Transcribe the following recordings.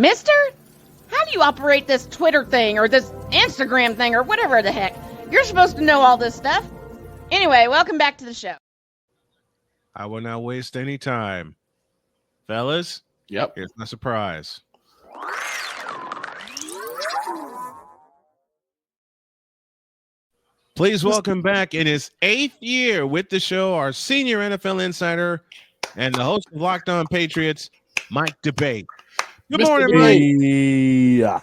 Mister, how do you operate this Twitter thing or this Instagram thing or whatever the heck? You're supposed to know all this stuff. Anyway, welcome back to the show. I will not waste any time. Fellas, Yep. here's my surprise. Please welcome back in his 8th year with the show, our senior NFL insider and the host of Locked On Patriots, Mike DeBate. Good morning, Mike. Yeah.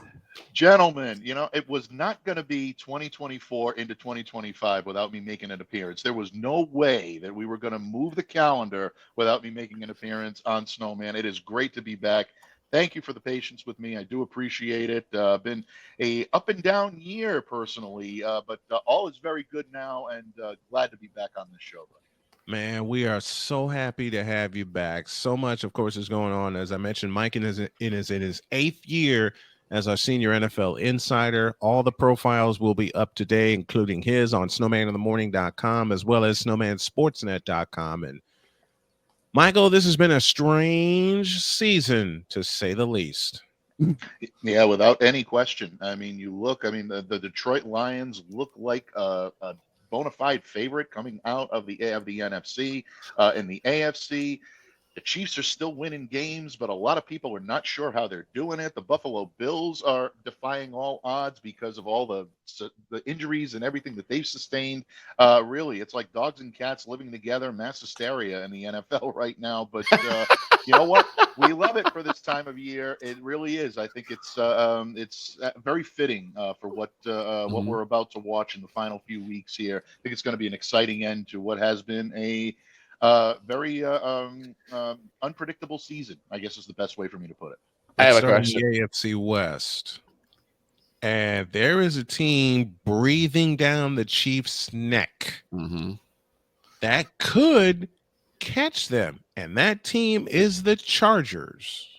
Gentlemen, it was not going to be 2024 into 2025 without me making an appearance. There was no way that we were going to move the calendar without me making an appearance on Snowman. It is great to be back. Thank you for the patience with me. I do appreciate it. Been a up and down year personally, but all is very good now, and glad to be back on this show, buddy. Man, we are so happy to have you back. So much, of course, is going on. As I mentioned, Mike is in his 8th year as our senior NFL insider. All the profiles will be up to date, including his on snowmaninthemorning.com as well as snowmansportsnet.com. And Michael, this has been a strange season, to say the least. Yeah, without any question. I mean, the Detroit Lions look like a bona fide favorite coming out of the NFC. In the AFC, the Chiefs are still winning games, but a lot of people are not sure how they're doing it. The Buffalo Bills are defying all odds because of all the injuries and everything that they've sustained. Really, it's like dogs and cats living together, mass hysteria in the NFL right now. But you know what? We love it for this time of year. It really is. I think it's very fitting for what we're about to watch in the final few weeks here. I think it's going to be an exciting end to what has been a very unpredictable season, I guess is the best way for me to put it. I have a Starting question. the AFC West. And there is a team breathing down the Chiefs' neck that could catch them. And that team is the Chargers.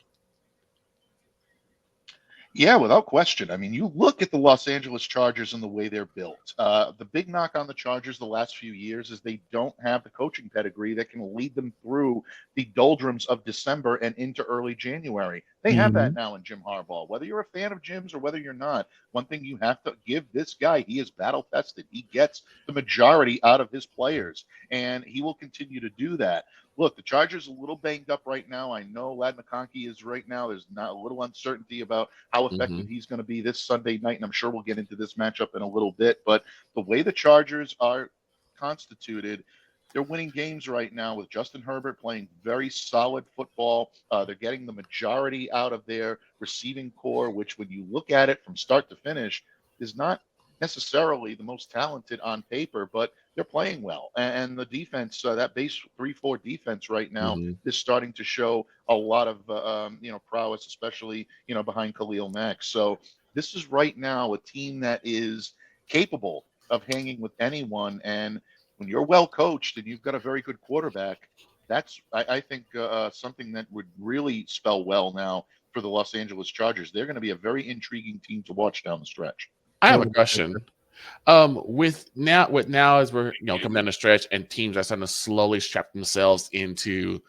Yeah, without question. I mean, you look at the Los Angeles Chargers and the way they're built. The big knock on the Chargers the last few years is they don't have the coaching pedigree that can lead them through the doldrums of December and into early January. They have that now in Jim Harbaugh. Whether you're a fan of Jim's or whether you're not, one thing you have to give this guy, he is battle tested. He gets the majority out of his players, and he will continue to do that. Look, the Chargers are a little banged up right now. I know Ladd McConkey is right now. There's not a little uncertainty about how effective he's going to be this Sunday night, and I'm sure we'll get into this matchup in a little bit. But the way the Chargers are constituted, they're winning games right now with Justin Herbert playing very solid football. They're getting the majority out of their receiving core, which when you look at it from start to finish is not necessarily the most talented on paper, but they're playing well. And the defense, that base 3-4 defense right now is starting to show a lot of, prowess, especially, behind Khalil Mack. So this is right now a team that is capable of hanging with anyone. And when you're well coached and you've got a very good quarterback, that's, I think, something that would really spell well now for the Los Angeles Chargers. They're going to be a very intriguing team to watch down the stretch. I have a question. With now as we're coming down the stretch and teams are starting to slowly strap themselves into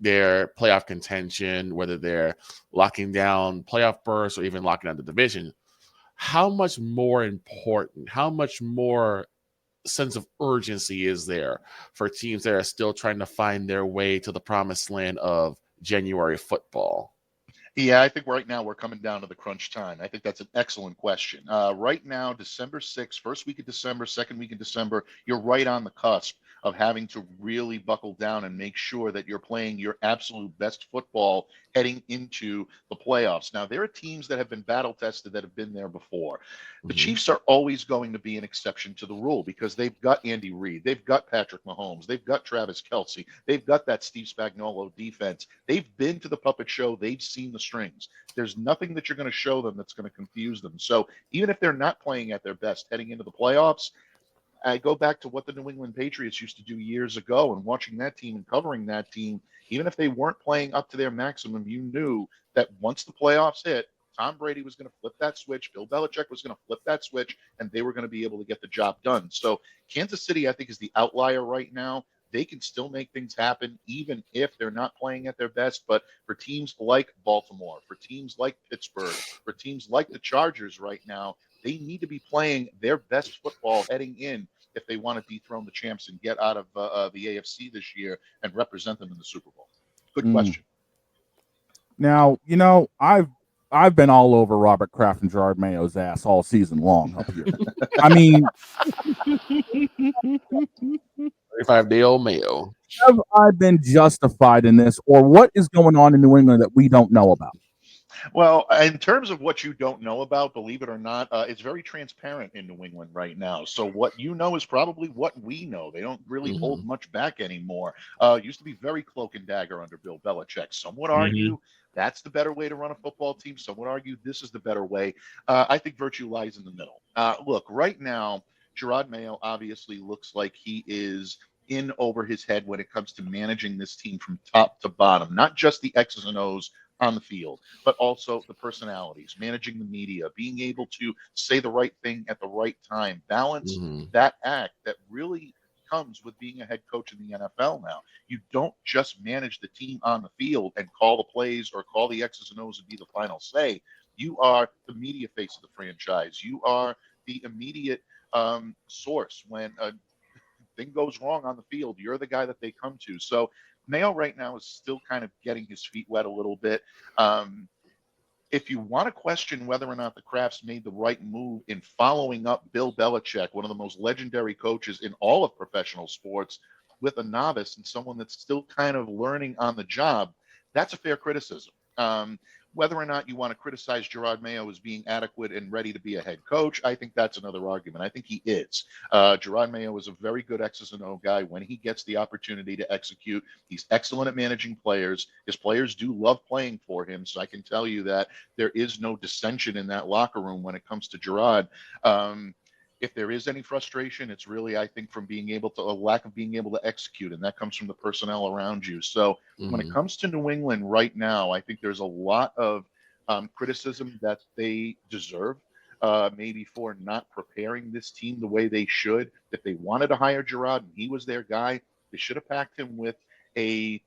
their playoff contention, whether they're locking down playoff berths or even locking down the division, how much more important, how much more sense of urgency is there for teams that are still trying to find their way to the promised land of January football? Yeah, I think right now we're coming down to the crunch time. I think that's an excellent question. Right now, December 6th, first week of December, second week of December, you're right on the cusp of having to really buckle down and make sure that you're playing your absolute best football heading into the playoffs. Now, there are teams that have been battle tested that have been there before. The Chiefs are always going to be an exception to the rule because they've got Andy Reid, they've got Patrick Mahomes, they've got Travis Kelce, they've got that Steve Spagnuolo defense. They've been to the puppet show, they've seen the strings. There's nothing that you're going to show them that's going to confuse them. So even if they're not playing at their best heading into the playoffs, I go back to what the New England Patriots used to do years ago and watching that team and covering that team. Even if they weren't playing up to their maximum, you knew that once the playoffs hit, Tom Brady was going to flip that switch. Bill Belichick was going to flip that switch, and they were going to be able to get the job done. So Kansas City, I think, is the outlier right now. they can still make things happen even if they're not playing at their best. But for teams like Baltimore, for teams like Pittsburgh, for teams like the Chargers right now, they need to be playing their best football heading in if they want to dethrone the champs and get out of the AFC this year and represent them in the Super Bowl. Good question. Now, I've been all over Robert Kraft and Gerard Mayo's ass all season long up here. I mean, 35-day-old Mayo. have I been justified in this, or what is going on in New England that we don't know about? Well, in terms of what you don't know about, believe it or not, it's very transparent in New England right now. So what you know is probably what we know. They don't really hold much back anymore. Used to be very cloak and dagger under Bill Belichick. Some would argue that's the better way to run a football team. Some would argue this is the better way. I think virtue lies in the middle. Look, right now, Gerard Mayo obviously looks like he is in over his head when it comes to managing this team from top to bottom, not just the X's and O's on the field, but also the personalities, managing the media, being able to say the right thing at the right time, balance that act that really comes with being a head coach in the NFL now. You don't just manage the team on the field and call the plays or call the X's and O's and be the final say. You are the media face of the franchise. You are the immediate source when a thing goes wrong on the field. You're the guy that they come to. So Mayo right now is still kind of getting his feet wet a little bit. If you want to question whether or not the Crafts made the right move in following up Bill Belichick, one of the most legendary coaches in all of professional sports, with a novice and someone that's still kind of learning on the job, that's a fair criticism. Whether or not you want to criticize Gerard Mayo as being adequate and ready to be a head coach, I think that's another argument. I think he is. Gerard Mayo is a very good X's and O guy when he gets the opportunity to execute. He's excellent at managing players. His players do love playing for him, so I can tell you that there is no dissension in that locker room when it comes to Gerard. If there is any frustration, it's really, I think, from a lack of being able to execute, and that comes from the personnel around you. So when it comes to New England right now, I think there's a lot of criticism that they deserve, maybe for not preparing this team the way they should. If they wanted to hire Gerard and he was their guy, they should have packed him with a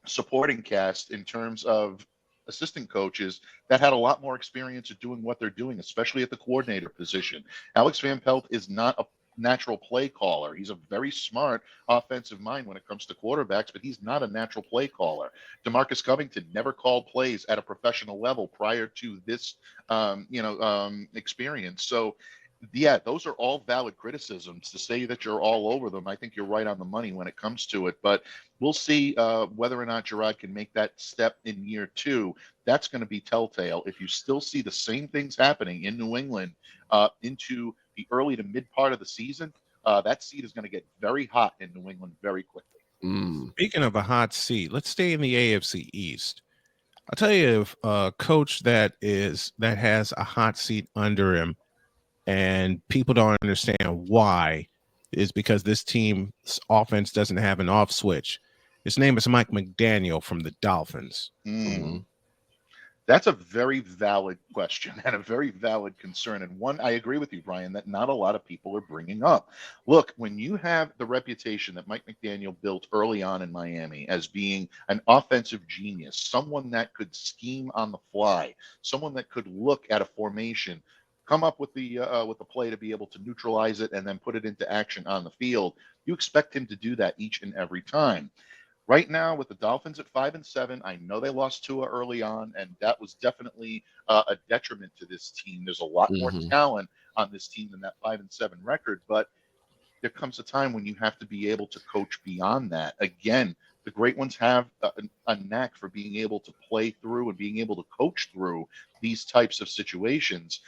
supporting cast in terms of assistant coaches that had a lot more experience at doing what they're doing, especially at the coordinator position. Alex Van Pelt is not a natural play caller. He's a very smart offensive mind when it comes to quarterbacks, but he's not a natural play caller. DeMarcus Covington never called plays at a professional level prior to this, experience. So yeah, those are all valid criticisms. To say that you're all over them, I think you're right on the money when it comes to it. But we'll see whether or not Gerard can make that step in year two. That's going to be telltale. If you still see the same things happening in New England into the early to mid part of the season, that seat is going to get very hot in New England very quickly. Speaking of a hot seat, let's stay in the AFC East. I'll tell you, if a coach that has a hot seat under him, and people don't understand why, is because this team's offense doesn't have an off switch. His name is Mike McDaniel from the Dolphins. That's a very valid question and a very valid concern. And one, I agree with you, Brian, that not a lot of people are bringing up. Look, when you have the reputation that Mike McDaniel built early on in Miami as being an offensive genius, someone that could scheme on the fly, someone that could look at a formation, come up with the play to be able to neutralize it and then put it into action on the field, you expect him to do that each and every time. Right now, with the Dolphins at 5-7, I know they lost Tua early on, and that was definitely a detriment to this team. There's a lot more talent on this team than that 5-7 record, but there comes a time when you have to be able to coach beyond that. Again, the great ones have a knack for being able to play through and being able to coach through these types of situations.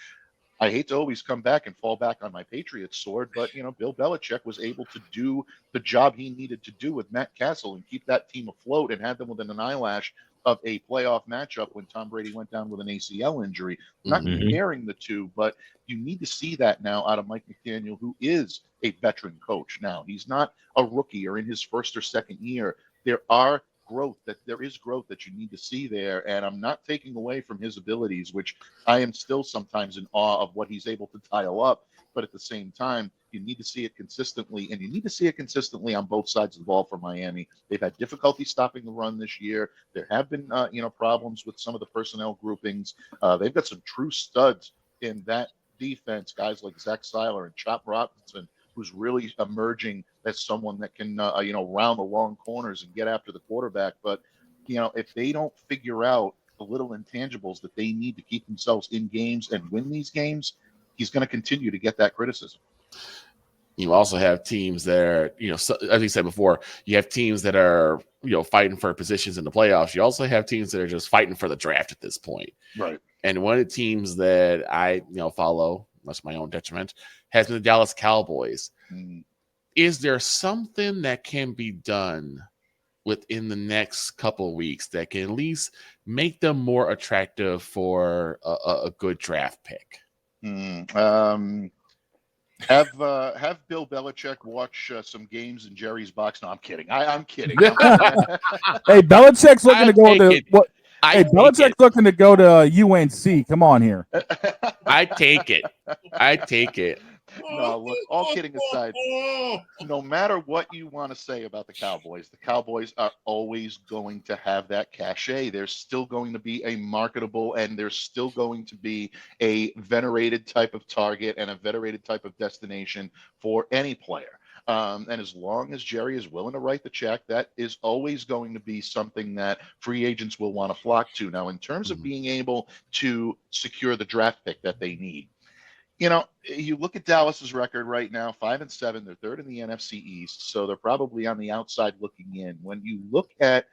I hate to always come back and fall back on my Patriots sword, but Bill Belichick was able to do the job he needed to do with Matt Castle and keep that team afloat and had them within an eyelash of a playoff matchup when Tom Brady went down with an ACL injury. Not comparing the two, but you need to see that now out of Mike McDaniel, who is a veteran coach now. He's not a rookie or in his first or second year. There are growth that you need to see there. And I'm not taking away from his abilities, which I am still sometimes in awe of what he's able to dial up. But at the same time, you need to see it consistently, and you need to see it consistently on both sides of the ball for Miami. They've had difficulty stopping the run this year. There have been, problems with some of the personnel groupings. They've got some true studs in that defense, guys like Zach Seiler and Chop Robinson, who's really emerging as someone that can, round the long corners and get after the quarterback. But, if they don't figure out the little intangibles that they need to keep themselves in games and win these games, he's going to continue to get that criticism. You also have teams that are, as you said before, you have teams that are, fighting for positions in the playoffs. You also have teams that are just fighting for the draft at this point. Right. And one of the teams that I, follow, much my own detriment, has been the Dallas Cowboys. Mm. Is there something that can be done within the next couple of weeks that can at least make them more attractive for a good draft pick? Have Bill Belichick watch some games in Jerry's box. No, I'm kidding. I'm kidding. Hey, Belichick's looking to go to what? Hey, Belichick's looking to go to UNC. Come on here. I take it. No, look, all kidding aside, no matter what you want to say about the Cowboys are always going to have that cachet. They're still going to be a marketable, and they're still going to be a venerated type of target and a venerated type of destination for any player. And as long as Jerry is willing to write the check, that is always going to be something that free agents will want to flock to. Now, in terms of being able to secure the draft pick that they need, you look at Dallas's record right now, 5-7. They're third in the NFC East, so they're probably on the outside looking in. When you look at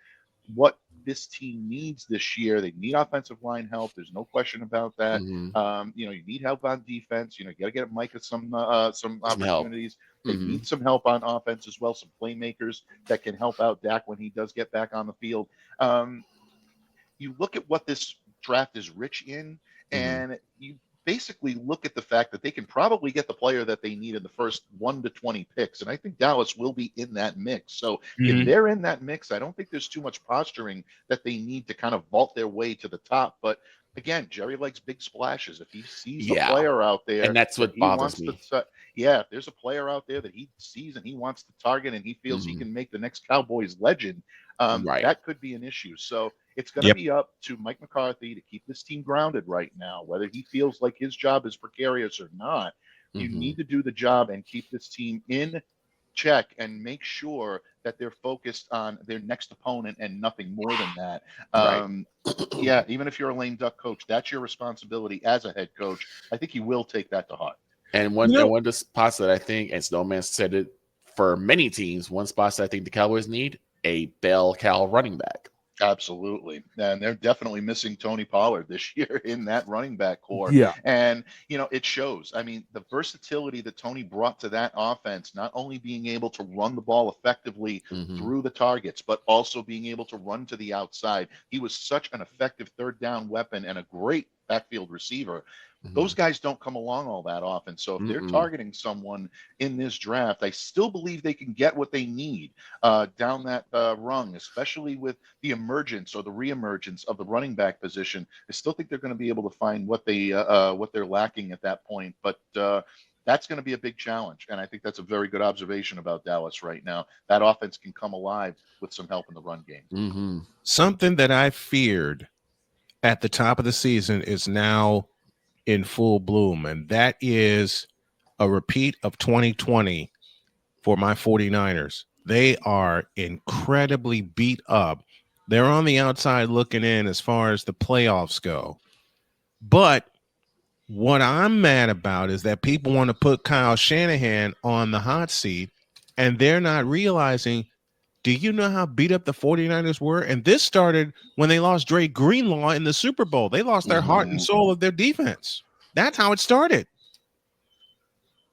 what this team needs this year, they need offensive line help. There's no question about that. You need help on defense. You got to get Micah some opportunities. They need some help on offense as well, some playmakers that can help out Dak when he does get back on the field. You look at what this draft is rich in, and you basically look at the fact that they can probably get the player that they need in the first 1 to 20 picks. And I think Dallas will be in that mix. So if they're in that mix, I don't think there's too much posturing that they need to kind of vault their way to the top. But again, Jerry likes big splashes. If he sees a player out there, and that's what bothers me. If there's a player out there that he sees and he wants to target and he feels he can make the next Cowboys legend, that could be an issue. So it's going to be up to Mike McCarthy to keep this team grounded right now, whether he feels like his job is precarious or not. You need to do the job and keep this team in check and make sure that they're focused on their next opponent and nothing more than that. Even if you're a lame duck coach, that's your responsibility as a head coach. I think he will take that to heart. And one of the spots that I think, and Snowman said it for many teams, one spot that I think the Cowboys need, a bell cow running back. Absolutely. And they're definitely missing Tony Pollard this year in that running back core. Yeah. And, it shows. I mean, the versatility that Tony brought to that offense, not only being able to run the ball effectively through the targets, but also being able to run to the outside. He was such an effective third down weapon and a great backfield receiver. Those guys don't come along all that often. So if they're targeting someone in this draft, I still believe they can get what they need down that rung, especially with the emergence or the reemergence of the running back position. I still think they're going to be able to find what they're lacking at that point. But that's going to be a big challenge. And I think that's a very good observation about Dallas right now. That offense can come alive with some help in the run game. Something that I feared at the top of the season is now in full bloom, and that is a repeat of 2020 for my 49ers. They are incredibly beat up. They're on the outside looking in as far as the playoffs go. But what I'm mad about is that people want to put Kyle Shanahan on the hot seat, and they're not realizing, do you know how beat up the 49ers were? And this started when they lost Dre Greenlaw in the Super Bowl. They lost their heart and soul of their defense. That's how it started.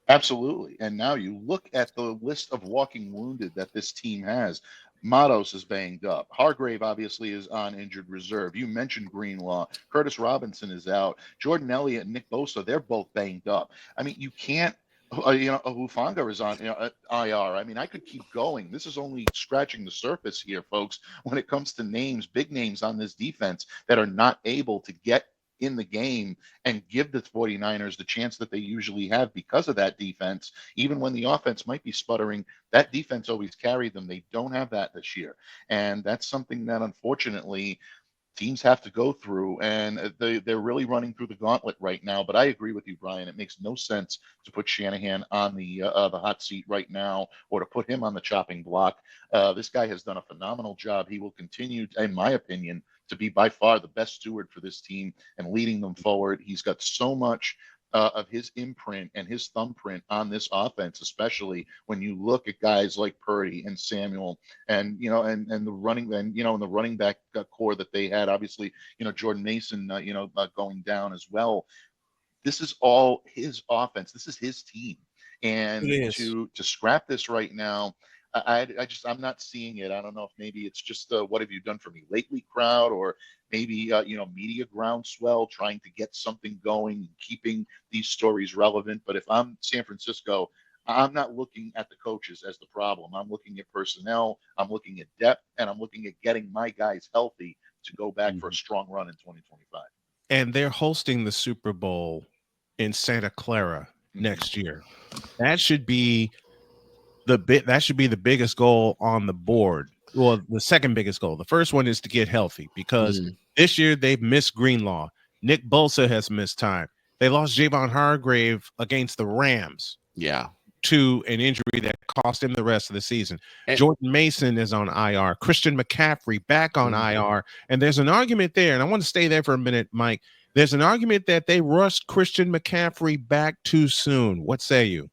Absolutely. And now you look at the list of walking wounded that this team has. Matos is banged up. Hargrave obviously is on injured reserve. You mentioned Greenlaw. Curtis Robinson is out. Jordan Elliott and Nick Bosa, they're both banged up. I mean, you can't Hufanga is on IR. I mean, I could keep going. This is only scratching the surface here, folks, when it comes to names, big names on this defense that are not able to get in the game and give the 49ers the chance that they usually have because of that defense. Even when the offense might be sputtering, that defense always carried them. They don't have that this year. And that's something that unfortunately teams have to go through, and they're really running through the gauntlet right now. But I agree with you, Brian. It makes no sense to put Shanahan on the hot seat right now, or to put him on the chopping block. This guy has done a phenomenal job. He will continue, in my opinion, to be by far the best steward for this team and leading them forward. He's got so much of his imprint and his thumbprint on this offense, especially when you look at guys like Purdy and Samuel, and and the running, and and the running back core that they had. Obviously, Jordan Mason, going down as well. This is all his offense. This is his team, and to scrap this right now. I'm not seeing it. I don't know if maybe it's just what have you done for me lately crowd, or maybe media groundswell trying to get something going and keeping these stories relevant. But if I'm San Francisco, I'm not looking at the coaches as the problem. I'm looking at personnel, I'm looking at depth, and I'm looking at getting my guys healthy to go back for a strong run in 2025. And they're hosting the Super Bowl in Santa Clara next year. That should be the biggest goal on the board. Well, the second biggest goal. The first one is to get healthy, because this year they've missed Greenlaw. Nick Bosa has missed time. They lost Javon Hargrave against the Rams. Yeah. To an injury that cost him the rest of the season. Jordan Mason is on IR. Christian McCaffrey back on IR. And there's an argument there, and I want to stay there for a minute, Mike. There's an argument that they rushed Christian McCaffrey back too soon. What say you?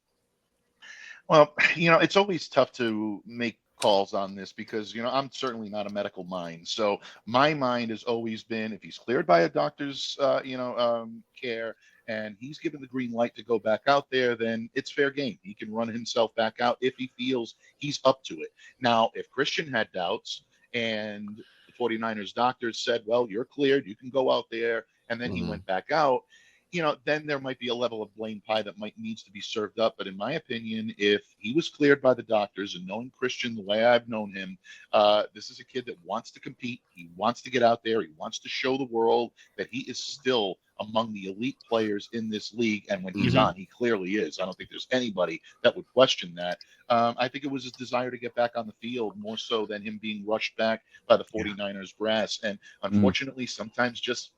Well, it's always tough to make calls on this because, I'm certainly not a medical mind. So my mind has always been, if he's cleared by a doctor's, care, and he's given the green light to go back out there, then it's fair game. He can run himself back out if he feels he's up to it. Now, if Christian had doubts and the 49ers doctors said, well, you're cleared, you can go out there, and then he went back out, then there might be a level of blame pie that needs to be served up. But in my opinion, if he was cleared by the doctors, and knowing Christian the way I've known him, this is a kid that wants to compete. He wants to get out there. He wants to show the world that he is still among the elite players in this league. And when he's on, he clearly is. I don't think there's anybody that would question that. I think it was his desire to get back on the field more so than him being rushed back by the 49ers brass. And unfortunately, sometimes just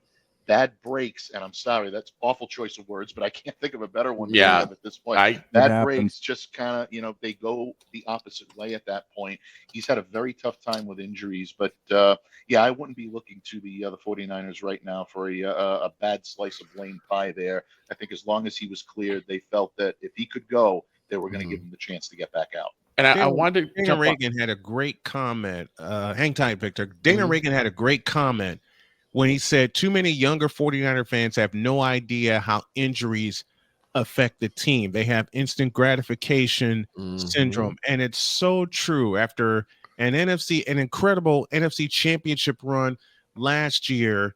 bad breaks, and I'm sorry, that's awful choice of words, but I can't think of a better one at this point. Bad breaks just kind of, they go the opposite way at that point. He's had a very tough time with injuries, but I wouldn't be looking to the 49ers right now for a bad slice of lane pie there. I think as long as he was cleared, they felt that if he could go, they were going to give him the chance to get back out. And I wanted Dana Reagan had a great comment. Hang tight, Victor. Dana Reagan had a great comment when he said too many younger 49er fans have no idea how injuries affect the team. They have instant gratification syndrome. And it's so true. After an incredible NFC championship run last year,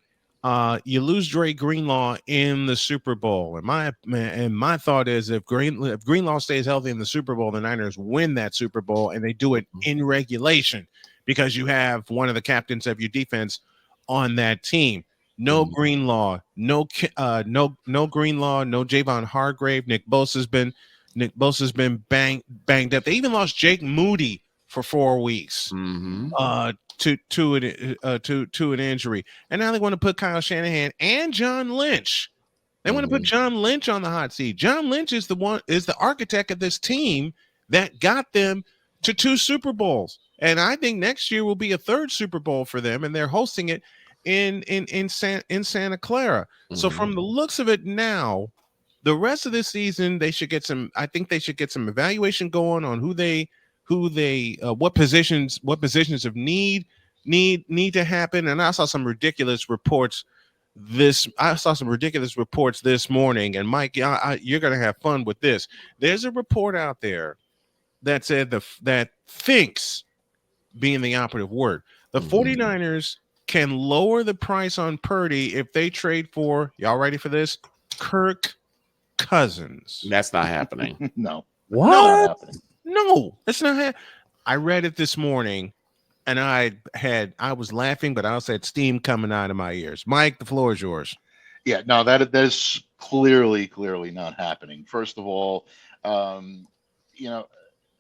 you lose Dre Greenlaw in the Super Bowl. And my thought is if Greenlaw stays healthy in the Super Bowl, the Niners win that Super Bowl, and they do it in regulation because you have one of the captains of your defense on that team. No Greenlaw, no Greenlaw, no Javon Hargrave. Nick Bosa's been banged up. They even lost Jake Moody for 4 weeks to an injury, and now they want to put Kyle Shanahan and John Lynch. They want to put John Lynch on the hot seat. John Lynch is the architect of this team that got them to 2 Super Bowls. And I think next year will be a 3rd Super Bowl for them, and they're hosting it in Santa Clara. So from the looks of it now, the rest of this season they should get some. I think they should get some evaluation going on what positions of need to happen. And I saw some ridiculous reports this morning. And Mike, you're going to have fun with this. There's a report out there that said that thinks, being the operative word, the 49ers can lower the price on Purdy if they trade for, y'all ready for this, Kirk Cousins. That's not happening. No, What? not happening. No, it's not. I read it this morning, and I was laughing, but I also had steam coming out of my ears. Mike, the floor is yours. Yeah, no, that's clearly not happening. First of all, you know,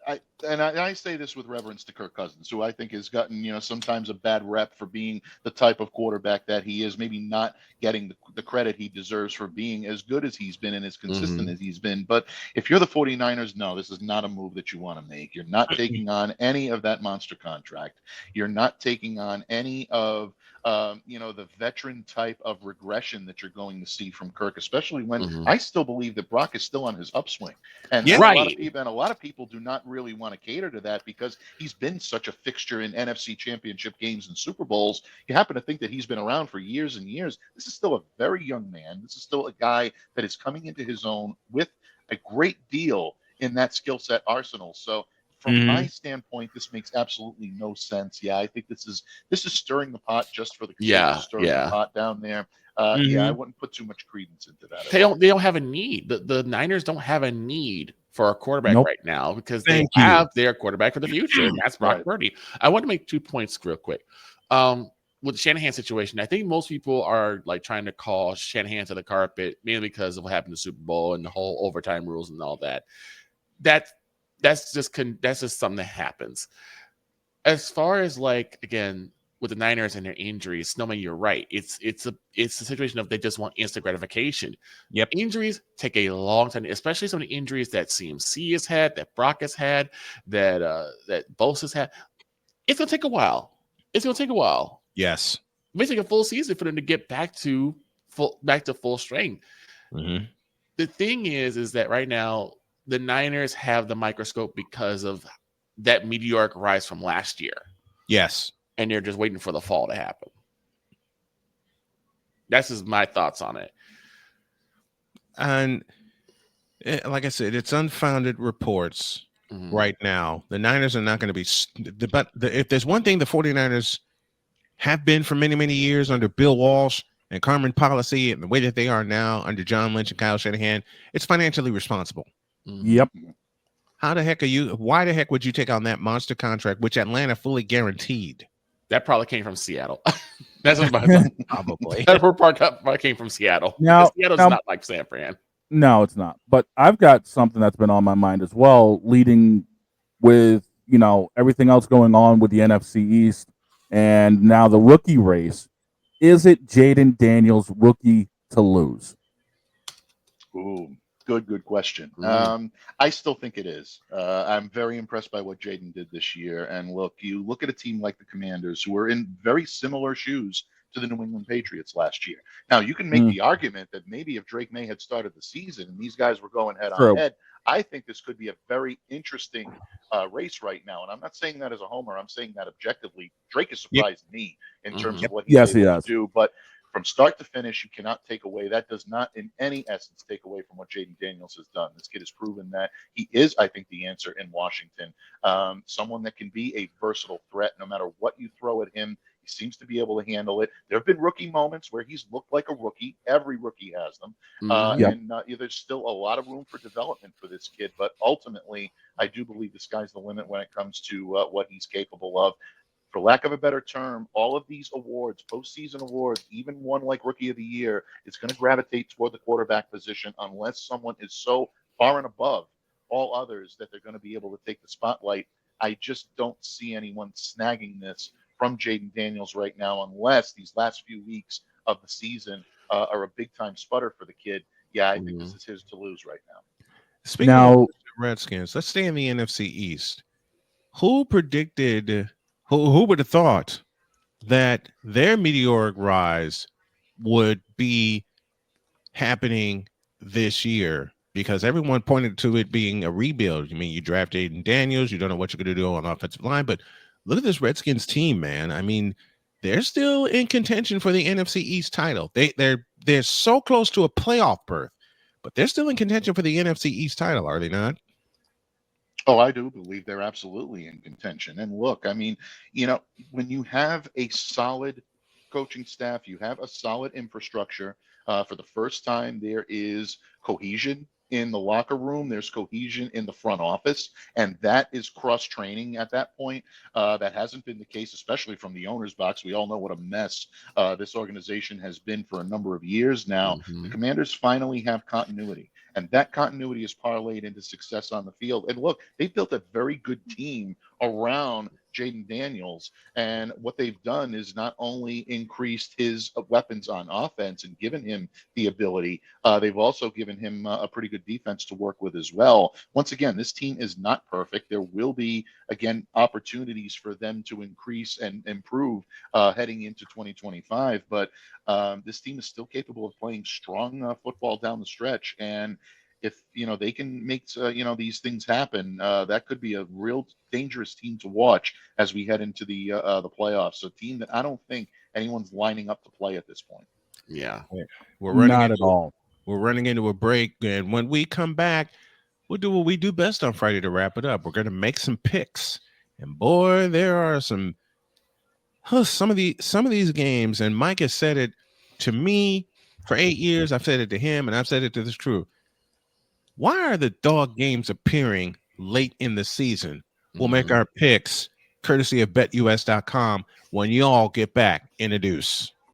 I say this with reverence to Kirk Cousins, who I think has gotten, sometimes a bad rep for being the type of quarterback that he is, maybe not getting the credit he deserves for being as good as he's been and as consistent as he's been. But if you're the 49ers, no, this is not a move that you want to make. You're not taking on any of that monster contract. You're not taking on any of the veteran type of regression that you're going to see from Kirk, especially when I still believe that Brock is still on his upswing. And Yeah. a lot of people do not really want to cater to that because he's been such a fixture in NFC championship games and Super Bowls. You happen to think that he's been around for years and years. This is still a very young man. This is still a guy that is coming into his own with a great deal in that skill set arsenal. So from my standpoint, this makes absolutely no sense. Yeah, I think this is stirring the pot just for the sake of stirring the pot down there. Yeah, I wouldn't put too much credence into that. They don't have a need. The Niners don't have a need for a quarterback right now because they have their quarterback for the future, and that's Brock Purdy. I want to make 2 points real quick. With the Shanahan situation, I think most people are like trying to call Shanahan to the carpet, mainly because of what happened in the Super Bowl and the whole overtime rules and all that. That's just something that happens. As far as like, again, with the Niners and their injuries, Snowman, you're right. It's a situation of they just want instant gratification. Yep. Injuries take a long time, especially some of the injuries that CMC has had, that Brock has had, that Bosa's had. It's gonna take a while. Yes. It may take a full season for them to get back to full strength. The thing is that right now the Niners have the microscope because of that meteoric rise from last year. Yes. And they're just waiting for the fall to happen. That's just my thoughts on it. And like I said, it's unfounded reports right now. The Niners are not going to be if there's one thing the 49ers have been for many, many years under Bill Walsh and Carmen policy and the way that they are now under John Lynch and Kyle Shanahan, it's financially responsible. Yep. Why the heck would you take on that monster contract, which Atlanta fully guaranteed? That probably came from Seattle. That's what my thought. Probably. That probably came from Seattle. Now, Seattle's not like San Fran. No, it's not. But I've got something that's been on my mind as well, leading with, everything else going on with the NFC East and now the rookie race. Is it Jaden Daniels' rookie to lose? Ooh, good question. I still think it is. I'm very impressed by what Jaden did this year. And you look at a team like the Commanders, who are in very similar shoes to the New England Patriots last year. Now, you can make the argument that maybe if Drake May had started the season and these guys were going head on head, I think this could be a very interesting race right now. And I'm not saying that as a homer. I'm saying that objectively. Drake has surprised me in terms of what he's able to do. But from start to finish, you cannot take away. That does not, in any essence, take away from what Jaden Daniels has done. This kid has proven that he is, I think, the answer in Washington. Someone that can be a versatile threat no matter what you throw at him. He seems to be able to handle it. There have been rookie moments where he's looked like a rookie. Every rookie has them. And there's still a lot of room for development for this kid. But ultimately, I do believe the sky's the limit when it comes to what he's capable of. For lack of a better term, all of these awards, postseason awards, even one like Rookie of the Year, is going to gravitate toward the quarterback position unless someone is so far and above all others that they're going to be able to take the spotlight. I just don't see anyone snagging this from Jaden Daniels right now, unless these last few weeks of the season are a big-time sputter for the kid. Yeah, I think this is his to lose right now. Speaking of the Redskins, let's stay in the NFC East. Who predicted, who would have thought that their meteoric rise would be happening this year? Because everyone pointed to it being a rebuild. I mean, you draft Jaden Daniels, you don't know what you're going to do on the offensive line, but look at this Redskins team, man. I mean, they're still in contention for the NFC East title. They're so close to a playoff berth, but they're still in contention for the NFC East title, are they not? Oh, I do believe they're absolutely in contention. And look, I mean, when you have a solid coaching staff, you have a solid infrastructure. For the first time, there is cohesion in the locker room. There's cohesion in the front office, and that is cross training at that point. That hasn't been the case, especially from the owner's box. We all know what a mess this organization has been for a number of years now. The Commanders finally have continuity, and that continuity is parlayed into success on the field. And look, they've built a very good team around Jaden Daniels, and what they've done is not only increased his weapons on offense and given him the ability, they've also given him a pretty good defense to work with as well. Once again, this team is not perfect. There will be, again, opportunities for them to increase and improve heading into 2025, but this team is still capable of playing strong football down the stretch. And if they can make these things happen, that could be a real dangerous team to watch as we head into the playoffs. A team that I don't think anyone's lining up to play at this point. Yeah, we're running not at all. We're running into a break, and when we come back, we'll do what we do best on Friday to wrap it up. We're going to make some picks, and boy, there are some of these games. And Mike has said it to me for 8 years. I've said it to him, and I've said it to this crew. Why are the dog games appearing late in the season? We'll make our picks courtesy of betus.com when y'all get back in a deuce.